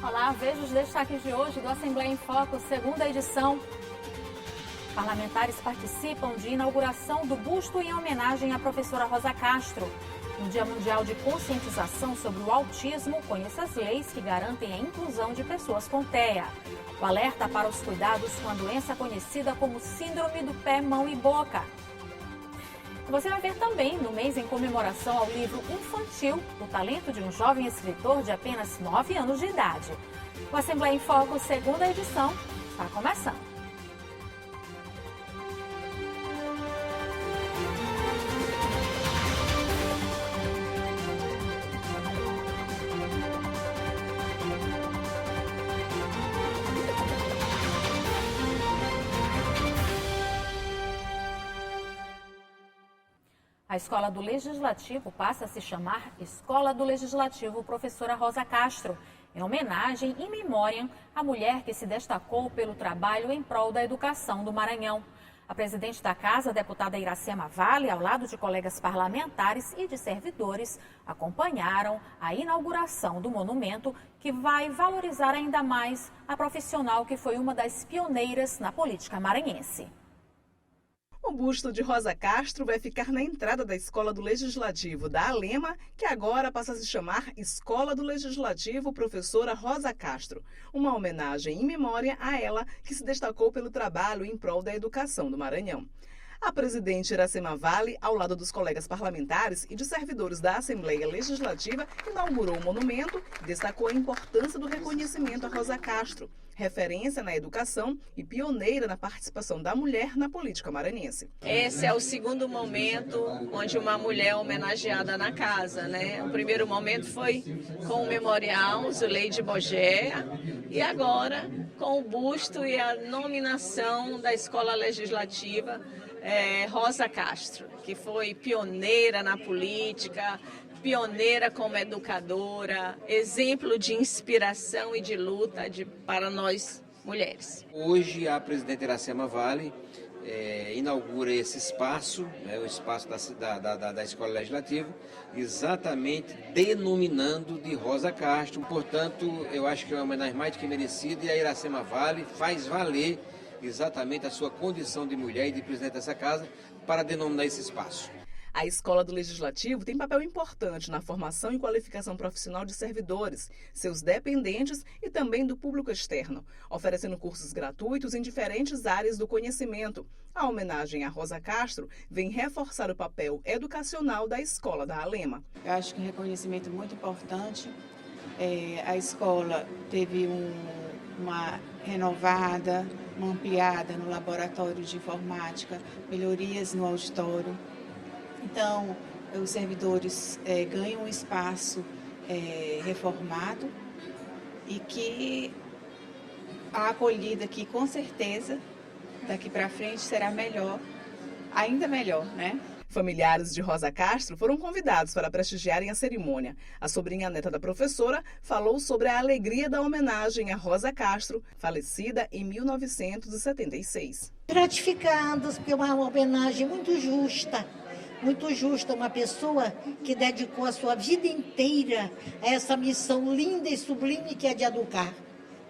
Olá, veja os destaques de hoje do Assembleia em Foco, segunda edição. Parlamentares participam de inauguração do busto em homenagem à professora Rosa Castro. No Dia Mundial de Conscientização sobre o Autismo, conheça as leis que garantem a inclusão de pessoas com TEA. O alerta para os cuidados com a doença conhecida como Síndrome do Pé, Mão e Boca. Você vai ver também, no mês em comemoração ao livro infantil, o talento de um jovem escritor de apenas 9 anos de idade. O Assembleia em Foco, segunda edição, está começando. A Escola do Legislativo passa a se chamar Escola do Legislativo Professora Rosa Castro, em homenagem e memória à mulher que se destacou pelo trabalho em prol da educação do Maranhão. A presidente da Casa, a deputada Iracema Vale, ao lado de colegas parlamentares e de servidores, acompanharam a inauguração do monumento, que vai valorizar ainda mais a profissional que foi uma das pioneiras na política maranhense. O busto de Rosa Castro vai ficar na entrada da Escola do Legislativo da Alema, que agora passa a se chamar Escola do Legislativo Professora Rosa Castro, uma homenagem em memória a ela que se destacou pelo trabalho em prol da educação do Maranhão. A presidente Iracema Vale, ao lado dos colegas parlamentares e de servidores da Assembleia Legislativa, inaugurou o monumento e destacou a importância do reconhecimento a Rosa Castro, referência na educação e pioneira na participação da mulher na política maranhense. Esse é o segundo momento onde uma mulher é homenageada na casa, né? O primeiro momento foi com o memorial Zuleide Bogea e agora com o busto e a nominação da Escola Legislativa Rosa Castro, que foi pioneira na política, pioneira como educadora, exemplo de inspiração e de luta para nós mulheres. Hoje a presidente Iracema Vale inaugura esse espaço, o espaço da Escola Legislativa, exatamente denominando de Rosa Castro. Portanto, eu acho que é uma homenagem mais do que merecida e a Iracema Vale faz valer exatamente a sua condição de mulher e de presidente dessa casa para denominar esse espaço. A Escola do Legislativo tem papel importante na formação e qualificação profissional de servidores, seus dependentes e também do público externo, oferecendo cursos gratuitos em diferentes áreas do conhecimento. A homenagem a Rosa Castro vem reforçar o papel educacional da Escola da Alema. Eu acho que um reconhecimento muito importante. A escola teve uma renovada, uma ampliada no laboratório de informática, melhorias no auditório. Então, os servidores ganham um espaço reformado e que a acolhida aqui, com certeza, daqui para frente será melhor, ainda melhor, né? Familiares de Rosa Castro foram convidados para prestigiarem a cerimônia. A sobrinha neta da professora falou sobre a alegria da homenagem a Rosa Castro, falecida em 1976. Gratificados, porque é uma homenagem muito justa, uma pessoa que dedicou a sua vida inteira a essa missão linda e sublime que é de educar.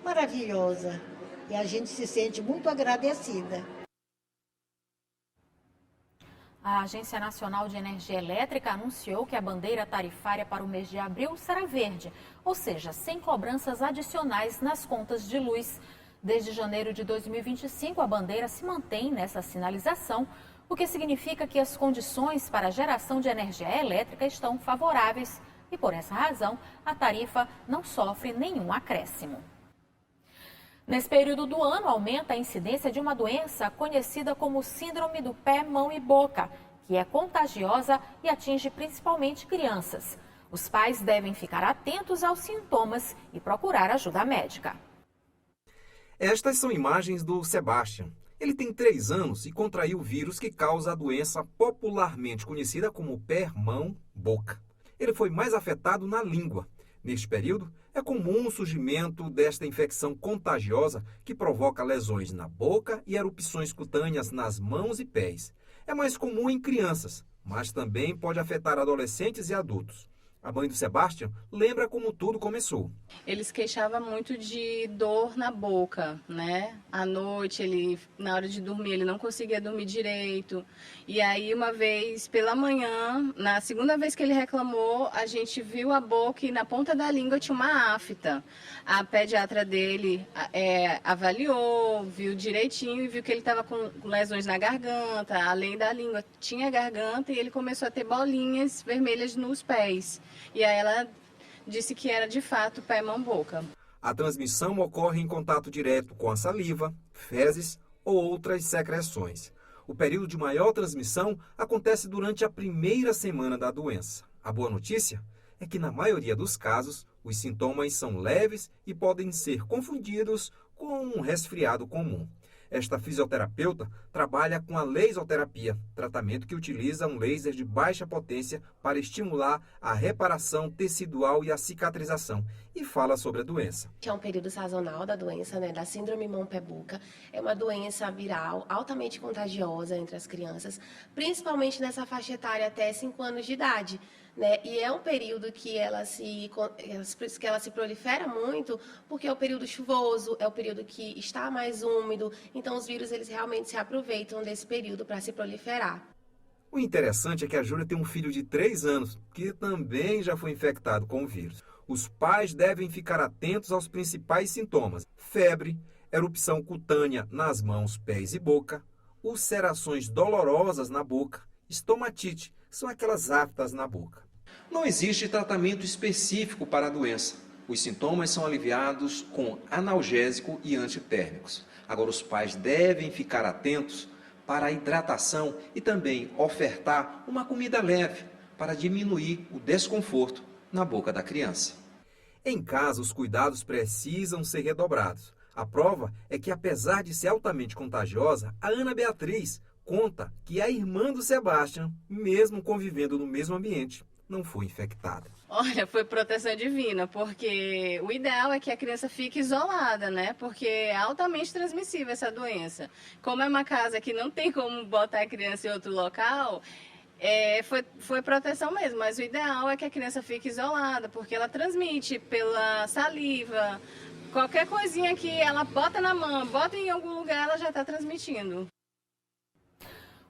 Maravilhosa. E a gente se sente muito agradecida. A Agência Nacional de Energia Elétrica anunciou que a bandeira tarifária para o mês de abril será verde, ou seja, sem cobranças adicionais nas contas de luz. Desde janeiro de 2025, a bandeira se mantém nessa sinalização, o que significa que as condições para a geração de energia elétrica estão favoráveis e, por essa razão, a tarifa não sofre nenhum acréscimo. Nesse período do ano, aumenta a incidência de uma doença conhecida como Síndrome do Pé, Mão e Boca, que é contagiosa e atinge principalmente crianças. Os pais devem ficar atentos aos sintomas e procurar ajuda médica. Estas são imagens do Sebastian. Ele tem 3 anos e contraiu o vírus que causa a doença popularmente conhecida como pé, mão, boca. Ele foi mais afetado na língua. Neste período, é comum o surgimento desta infecção contagiosa que provoca lesões na boca e erupções cutâneas nas mãos e pés. É mais comum em crianças, mas também pode afetar adolescentes e adultos. A mãe do Sebastião lembra como tudo começou. Ele se queixava muito de dor na boca, né? À noite, na hora de dormir, ele não conseguia dormir direito. E aí, uma vez pela manhã, na segunda vez que ele reclamou, a gente viu a boca e na ponta da língua tinha uma afta. A pediatra dele avaliou, viu direitinho e viu que ele estava com lesões na garganta, além da língua, tinha garganta e ele começou a ter bolinhas vermelhas nos pés. E aí ela disse que era de fato pé, mão, boca. A transmissão ocorre em contato direto com a saliva, fezes ou outras secreções. O período de maior transmissão acontece durante a primeira semana da doença. A boa notícia é que, na maioria dos casos, os sintomas são leves e podem ser confundidos com um resfriado comum. Esta fisioterapeuta trabalha com a laserterapia, tratamento que utiliza um laser de baixa potência para estimular a reparação tecidual e a cicatrização, e fala sobre a doença. É um período sazonal da doença, da síndrome mão-pé-boca. É uma doença viral altamente contagiosa entre as crianças, principalmente nessa faixa etária até 5 anos de idade. E é um período que ela se prolifera muito, porque é o período chuvoso, é o período que está mais úmido, então os vírus eles realmente se aproveitam desse período para se proliferar. O interessante é que a Júlia tem um filho de 3 anos, que também já foi infectado com o vírus. Os pais devem ficar atentos aos principais sintomas: febre, erupção cutânea nas mãos, pés e boca, ulcerações dolorosas na boca, estomatite, são aquelas aftas na boca. Não existe tratamento específico para a doença. Os sintomas são aliviados com analgésico e antitérmicos. Agora, os pais devem ficar atentos para a hidratação e também ofertar uma comida leve para diminuir o desconforto na boca da criança. Em casa, os cuidados precisam ser redobrados. A prova é que, apesar de ser altamente contagiosa, a Ana Beatriz conta que a irmã do Sebastião, mesmo convivendo no mesmo ambiente, não foi infectada. Olha, foi proteção divina, porque o ideal é que a criança fique isolada, porque é altamente transmissível essa doença. Como é uma casa que não tem como botar a criança em outro local, foi proteção mesmo, mas o ideal é que a criança fique isolada, porque ela transmite pela saliva, qualquer coisinha que ela bota na mão, bota em algum lugar, ela já está transmitindo.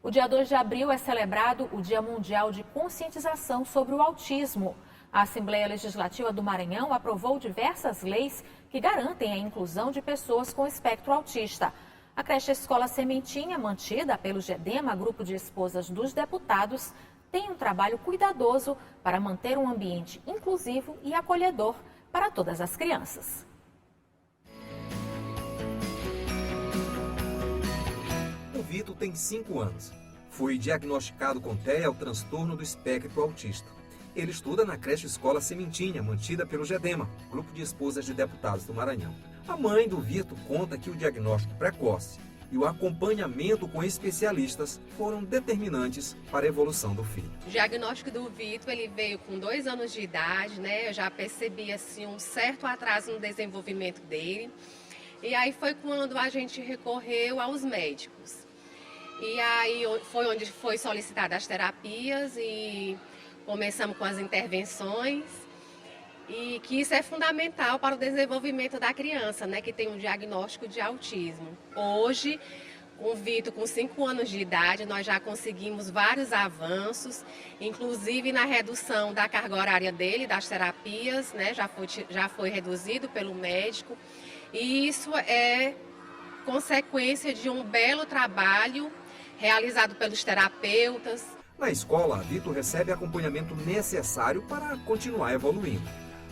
O dia 2 de abril é celebrado o Dia Mundial de Conscientização sobre o Autismo. A Assembleia Legislativa do Maranhão aprovou diversas leis que garantem a inclusão de pessoas com espectro autista. A creche Escola Sementinha, mantida pelo GEDEMA, Grupo de Esposas dos Deputados, tem um trabalho cuidadoso para manter um ambiente inclusivo e acolhedor para todas as crianças. O Vitor tem 5 anos. Foi diagnosticado com TEA, o transtorno do espectro autista. Ele estuda na creche Escola Sementinha, mantida pelo GEDEMA, Grupo de Esposas de Deputados do Maranhão. A mãe do Vitor conta que o diagnóstico precoce e o acompanhamento com especialistas foram determinantes para a evolução do filho. O diagnóstico do Vitor, ele veio com 2 anos de idade, Eu já percebi um certo atraso no desenvolvimento dele. E aí foi quando a gente recorreu aos médicos. E aí foi onde foi solicitadas as terapias e começamos com as intervenções. E que isso é fundamental para o desenvolvimento da criança, que tem um diagnóstico de autismo. Hoje, com o Vitor com 5 anos de idade, nós já conseguimos vários avanços, inclusive na redução da carga horária dele, das terapias, já foi reduzido pelo médico. E isso é consequência de um belo trabalho realizado pelos terapeutas. Na escola, Vitor recebe acompanhamento necessário para continuar evoluindo.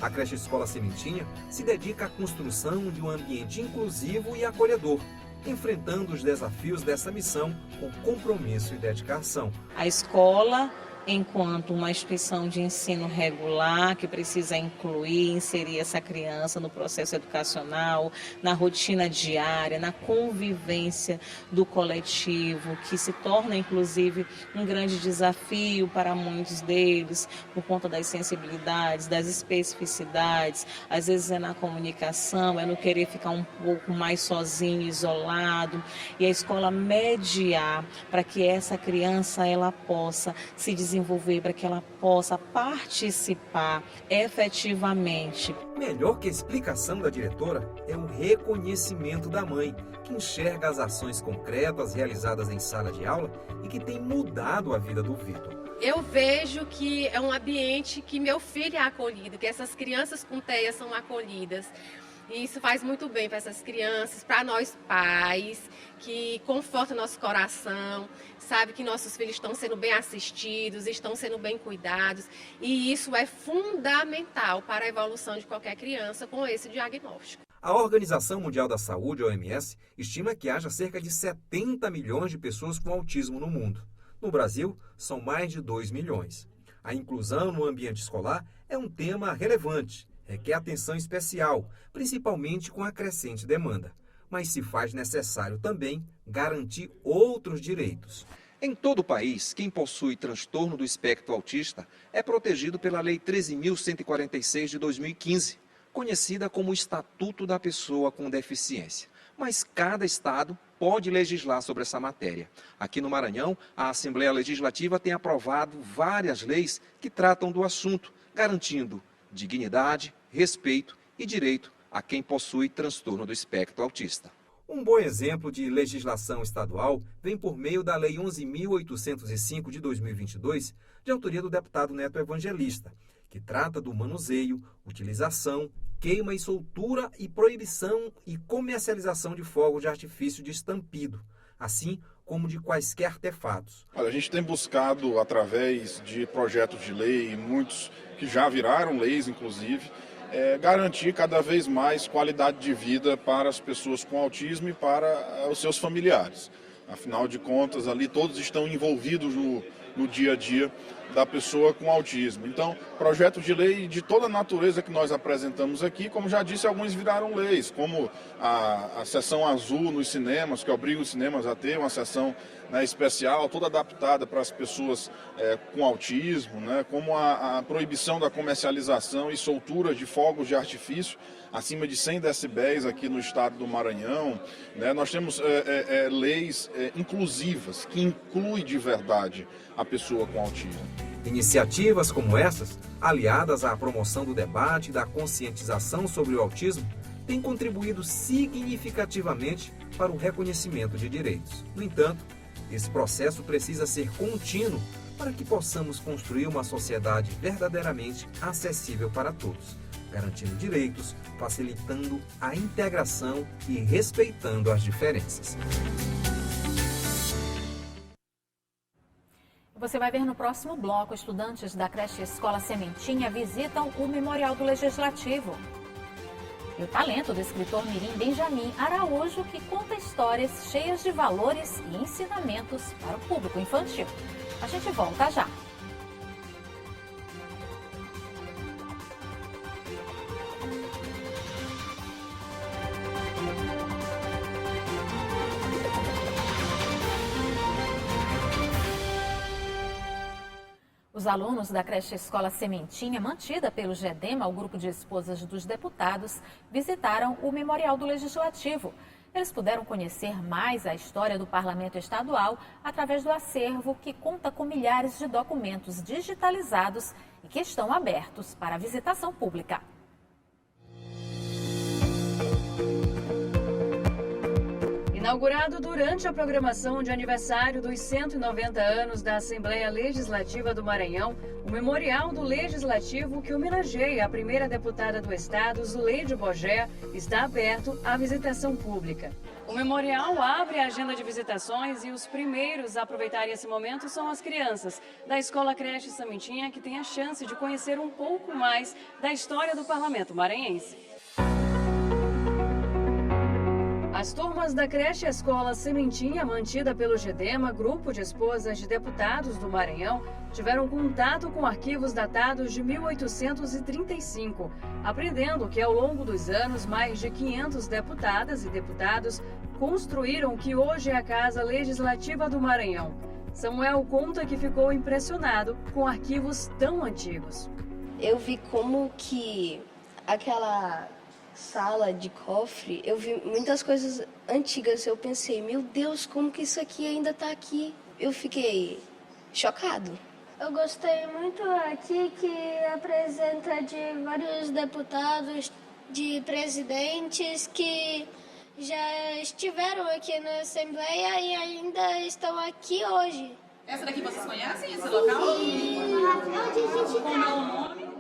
A creche Escola Sementinha se dedica à construção de um ambiente inclusivo e acolhedor, enfrentando os desafios dessa missão com compromisso e dedicação. A escola, enquanto uma instituição de ensino regular que precisa incluir, inserir essa criança no processo educacional, na rotina diária, na convivência do coletivo, que se torna inclusive um grande desafio para muitos deles, por conta das sensibilidades, das especificidades, às vezes é na comunicação, é no querer ficar um pouco mais sozinho, isolado, e a escola mediar para que essa criança ela possa se desenvolver desenvolver para que ela possa participar efetivamente. Melhor que a explicação da diretora é o reconhecimento da mãe, que enxerga as ações concretas realizadas em sala de aula e que tem mudado a vida do Vitor. Eu vejo que é um ambiente que meu filho é acolhido, que essas crianças com TEA são acolhidas. E isso faz muito bem para essas crianças, para nós pais, que conforta nosso coração, sabe que nossos filhos estão sendo bem assistidos, estão sendo bem cuidados. E isso é fundamental para a evolução de qualquer criança com esse diagnóstico. A Organização Mundial da Saúde, a OMS, estima que haja cerca de 70 milhões de pessoas com autismo no mundo. No Brasil, são mais de 2 milhões. A inclusão no ambiente escolar é um tema relevante, requer atenção especial, principalmente com a crescente demanda. Mas se faz necessário também garantir outros direitos. Em todo o país, quem possui transtorno do espectro autista é protegido pela Lei 13.146 de 2015, conhecida como Estatuto da Pessoa com Deficiência. Mas cada estado pode legislar sobre essa matéria. Aqui no Maranhão, a Assembleia Legislativa tem aprovado várias leis que tratam do assunto, garantindo dignidade, respeito e direito a quem possui transtorno do espectro autista. Um bom exemplo de legislação estadual vem por meio da Lei 11.805 de 2022, de autoria do deputado Neto Evangelista, que trata do manuseio, utilização, queima e soltura e proibição e comercialização de fogos de artifício de estampido, assim como de quaisquer artefatos. Olha, a gente tem buscado, através de projetos de lei, muitos que já viraram leis, inclusive, garantir cada vez mais qualidade de vida para as pessoas com autismo e para os seus familiares. Afinal de contas, ali todos estão envolvidos no dia a dia da pessoa com autismo. Então, projetos de lei de toda a natureza que nós apresentamos aqui, como já disse, alguns viraram leis, como a seção azul nos cinemas, que obriga os cinemas a ter uma seção, né, especial, toda adaptada para as pessoas com autismo, né, como a proibição da comercialização e soltura de fogos de artifício acima de 100 decibéis aqui no estado do Maranhão, né? Nós temos leis inclusivas, que incluem de verdade a pessoa com autismo. Iniciativas como essas, aliadas à promoção do debate e da conscientização sobre o autismo, têm contribuído significativamente para o reconhecimento de direitos. No entanto, esse processo precisa ser contínuo para que possamos construir uma sociedade verdadeiramente acessível para todos, garantindo direitos, facilitando a integração e respeitando as diferenças. Você vai ver no próximo bloco, estudantes da creche Escola Sementinha visitam o Memorial do Legislativo. E o talento do escritor mirim Benjamin Araújo, que conta histórias cheias de valores e ensinamentos para o público infantil. A gente volta já. Os alunos da creche Escola Sementinha, mantida pelo GEDEMA, o grupo de esposas dos deputados, visitaram o Memorial do Legislativo. Eles puderam conhecer mais a história do Parlamento Estadual através do acervo que conta com milhares de documentos digitalizados e que estão abertos para visitação pública. Inaugurado durante a programação de aniversário dos 190 anos da Assembleia Legislativa do Maranhão, o Memorial do Legislativo, que homenageia a primeira deputada do estado, Zuleide Bogé, está aberto à visitação pública. O memorial abre a agenda de visitações e os primeiros a aproveitarem esse momento são as crianças da Escola Creche Sementinha, que têm a chance de conhecer um pouco mais da história do Parlamento maranhense. As turmas da creche Escola Sementinha, mantida pelo GEDEMA, grupo de esposas de deputados do Maranhão, tiveram contato com arquivos datados de 1835, aprendendo que ao longo dos anos mais de 500 deputadas e deputados construíram o que hoje é a Casa Legislativa do Maranhão. Samuel conta que ficou impressionado com arquivos tão antigos. Eu vi como que aquela sala de cofre, eu vi muitas coisas antigas, eu pensei, meu Deus, como que isso aqui ainda está aqui? Eu fiquei chocado, Eu gostei muito aqui que apresenta de vários deputados, de presidentes que já estiveram aqui na Assembleia e ainda estão aqui hoje. Essa daqui vocês conhecem, esse local? Sim. Como é o nome?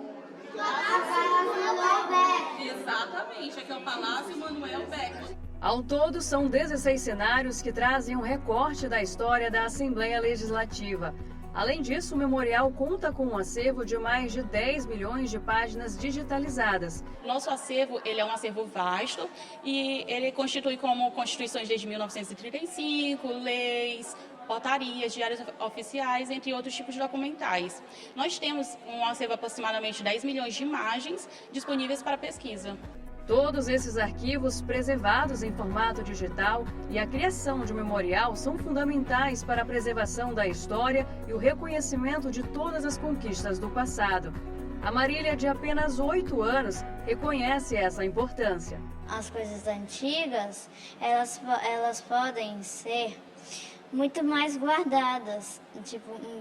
Palácio Beck. Exatamente, aqui é o Palácio Manuel Beck. Ao todo, são 16 cenários que trazem um recorte da história da Assembleia Legislativa. Além disso, o memorial conta com um acervo de mais de 10 milhões de páginas digitalizadas. Nosso acervo, ele é um acervo vasto e ele constitui como constituições desde 1935, leis, portarias, diários oficiais, entre outros tipos de documentais. Nós temos um acervo de aproximadamente 10 milhões de imagens disponíveis para pesquisa. Todos esses arquivos preservados em formato digital e a criação de um memorial são fundamentais para a preservação da história e o reconhecimento de todas as conquistas do passado. A Marília, de apenas 8 anos, reconhece essa importância. As coisas antigas, elas podem ser muito mais guardadas,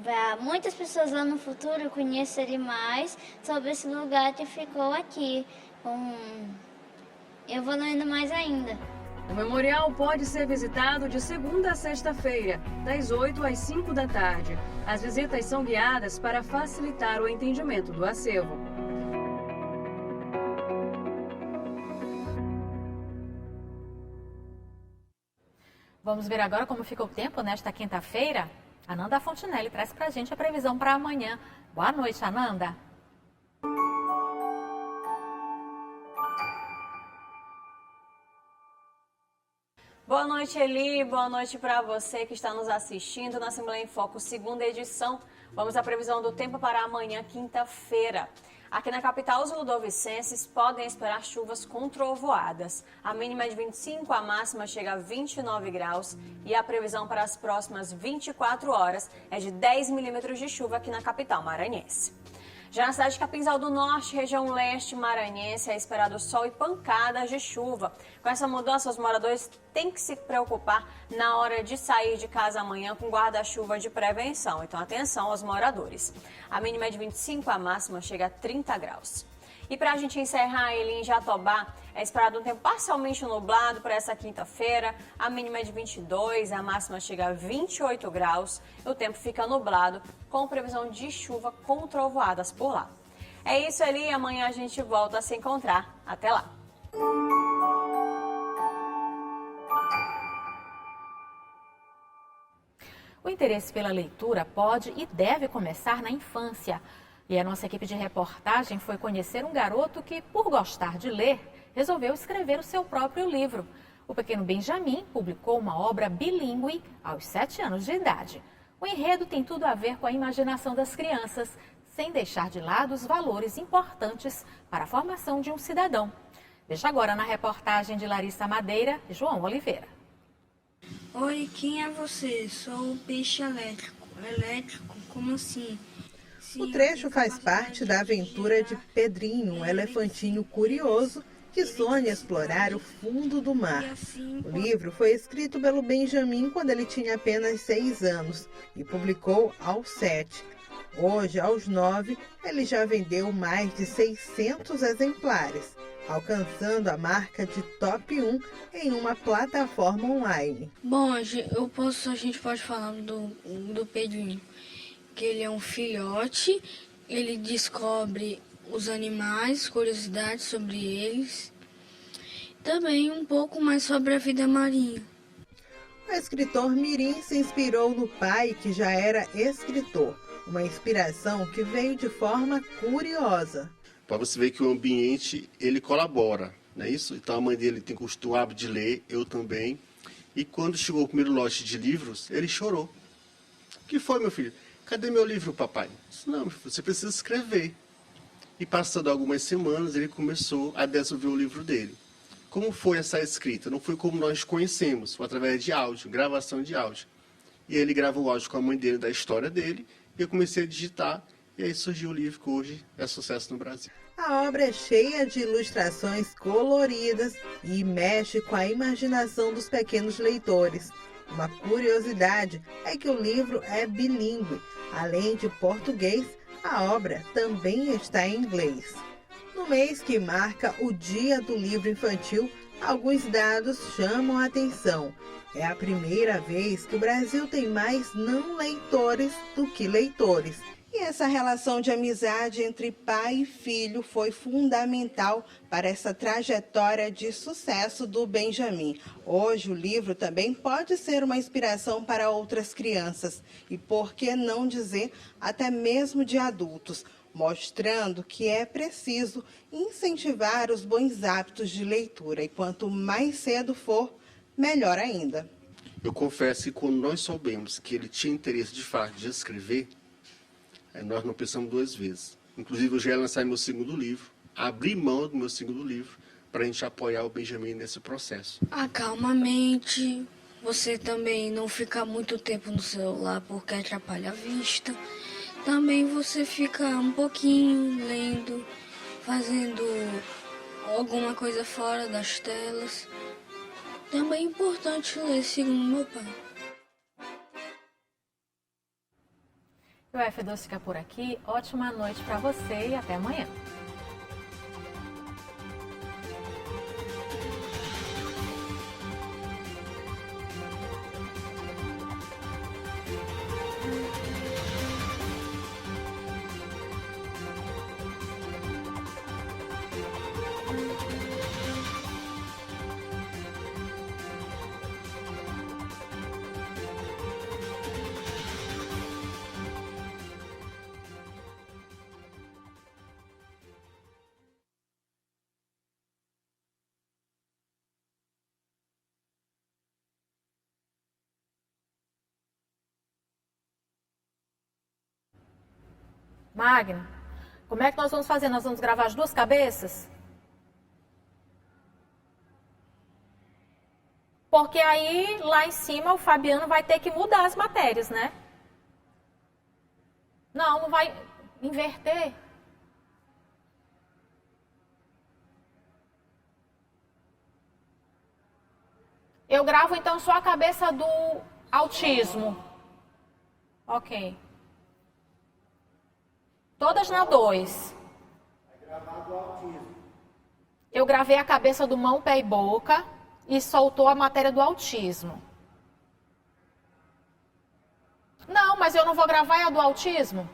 para muitas pessoas lá no futuro conhecerem mais sobre esse lugar que ficou aqui, evoluindo mais ainda. O memorial pode ser visitado de segunda a sexta-feira, das 8 às 5 da tarde. As visitas são guiadas para facilitar o entendimento do acervo. Vamos ver agora como fica o tempo nesta quinta-feira? Ananda Fontinelli traz pra gente a previsão para amanhã. Boa noite, Ananda. Boa noite, Eli. Boa noite para você que está nos assistindo na Assembleia em Foco, segunda edição. Vamos à previsão do tempo para amanhã, quinta-feira. Aqui na capital, os ludovicenses podem esperar chuvas com trovoadas. A mínima é de 25, a máxima chega a 29 graus e a previsão para as próximas 24 horas é de 10 milímetros de chuva aqui na capital maranhense. Já na cidade de Capinzal do Norte, região leste maranhense, é esperado sol e pancadas de chuva. Com essa mudança, os moradores têm que se preocupar na hora de sair de casa amanhã com guarda-chuva de prevenção. Então, atenção aos moradores. A mínima é de 25, a máxima chega a 30 graus. E para a gente encerrar, ele em Jatobá, é esperado um tempo parcialmente nublado para essa quinta-feira. A mínima é de 22, a máxima chega a 28 graus. E o tempo fica nublado, com previsão de chuva com trovoadas por lá. É isso ali, amanhã a gente volta a se encontrar. Até lá! O interesse pela leitura pode e deve começar na infância. E a nossa equipe de reportagem foi conhecer um garoto que, por gostar de ler, resolveu escrever o seu próprio livro. O pequeno Benjamin publicou uma obra bilíngue aos 7 anos de idade. O enredo tem tudo a ver com a imaginação das crianças, sem deixar de lado os valores importantes para a formação de um cidadão. Veja agora na reportagem de Larissa Madeira e João Oliveira. Oi, quem é você? Sou o peixe elétrico. Elétrico? Como assim? O trecho faz parte da aventura de Pedrinho, um elefantinho curioso que sonha explorar o fundo do mar. O livro foi escrito pelo Benjamin quando ele tinha apenas 6 anos e publicou aos 7. Hoje, aos 9, ele já vendeu mais de 600 exemplares, alcançando a marca de top 1 em uma plataforma online. Bom, a gente pode falar do Pedrinho, que ele é um filhote, ele descobre os animais, curiosidades sobre eles, também um pouco mais sobre a vida marinha. O escritor mirim se inspirou no pai, que já era escritor, uma inspiração que veio de forma curiosa. Para você ver que o ambiente, ele colabora, não é isso? Então a mãe dele tem o hábito de ler, eu também, e quando chegou o primeiro lote de livros, ele chorou. O que foi, meu filho? Cadê meu livro, papai? Eu disse, não, você precisa escrever. E passando algumas semanas, ele começou a desenvolver o livro dele. Como foi essa escrita? Não foi como nós conhecemos, foi através de áudio, gravação de áudio. E ele gravou o áudio com a mãe dele, da história dele, e eu comecei a digitar, e aí surgiu o livro que hoje é sucesso no Brasil. A obra é cheia de ilustrações coloridas e mexe com a imaginação dos pequenos leitores. Uma curiosidade é que o livro é bilíngue. Além de português, a obra também está em inglês. No mês que marca o Dia do Livro Infantil, alguns dados chamam a atenção. É a primeira vez que o Brasil tem mais não leitores do que leitores. E essa relação de amizade entre pai e filho foi fundamental para essa trajetória de sucesso do Benjamin. Hoje o livro também pode ser uma inspiração para outras crianças e, por que não dizer, até mesmo de adultos, mostrando que é preciso incentivar os bons hábitos de leitura e quanto mais cedo for, melhor ainda. Eu confesso que quando nós soubemos que ele tinha interesse de fato de escrever, nós não pensamos duas vezes. Inclusive, eu já ia lançar meu segundo livro, abrir mão do meu segundo livro, para a gente apoiar o Benjamin nesse processo. Acalma a mente, você também não fica muito tempo no celular porque atrapalha a vista. Também você fica um pouquinho lendo, fazendo alguma coisa fora das telas. Também é importante ler, segundo meu pai. O F12 fica por aqui. Ótima noite para você e até amanhã. Magno, como é que nós vamos fazer? Nós vamos gravar as duas cabeças? Porque aí, lá em cima, o Fabiano vai ter que mudar as matérias, né? Não, não vai inverter. Eu gravo, então, só a cabeça do autismo. Ok. Todas na 2. Eu gravei a cabeça do mão, pé e boca e soltou a matéria do autismo. Não, mas eu não vou gravar a do autismo?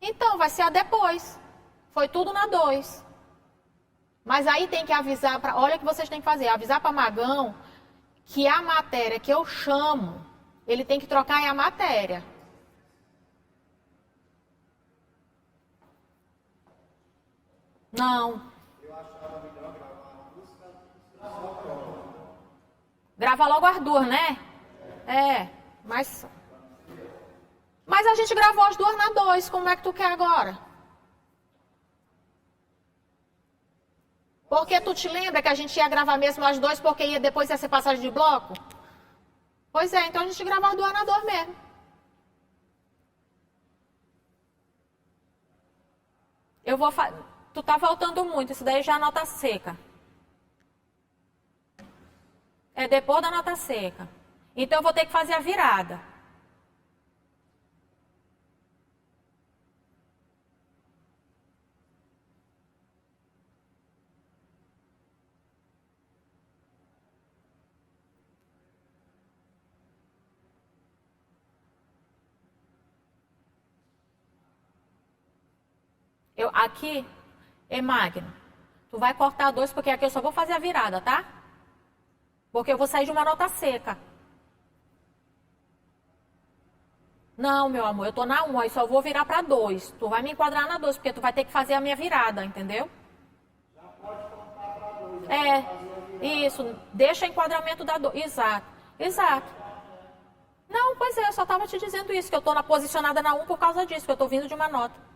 Então, vai ser a depois. Foi tudo na 2. Mas aí tem que avisar, olha o que vocês têm que fazer, avisar para Magão que a matéria que eu chamo, ele tem que trocar a matéria. Não. Eu achava melhor gravar grava logo as duas, né? Mas a gente gravou as duas na 2, como é que tu quer agora? Porque tu te lembra que a gente ia gravar mesmo as 2 porque depois ia ser passagem de bloco? Pois é, então a gente grava as duas na 2 mesmo. Eu vou fazer. Tu tá faltando muito, isso daí já é nota seca. É depois da nota seca. Então eu vou ter que fazer a virada. Aqui, Magno, tu vai cortar 2 porque aqui eu só vou fazer a virada, tá? Porque eu vou sair de uma nota seca. Não, meu amor, eu tô na 1, aí só vou virar para 2. Tu vai me enquadrar na 2, porque tu vai ter que fazer a minha virada, entendeu? Já pode cortar para 2. Isso, deixa o enquadramento da 2. Exato. Não, pois é, eu só tava te dizendo isso, que eu tô posicionada na 1 por causa disso, que eu tô vindo de uma nota.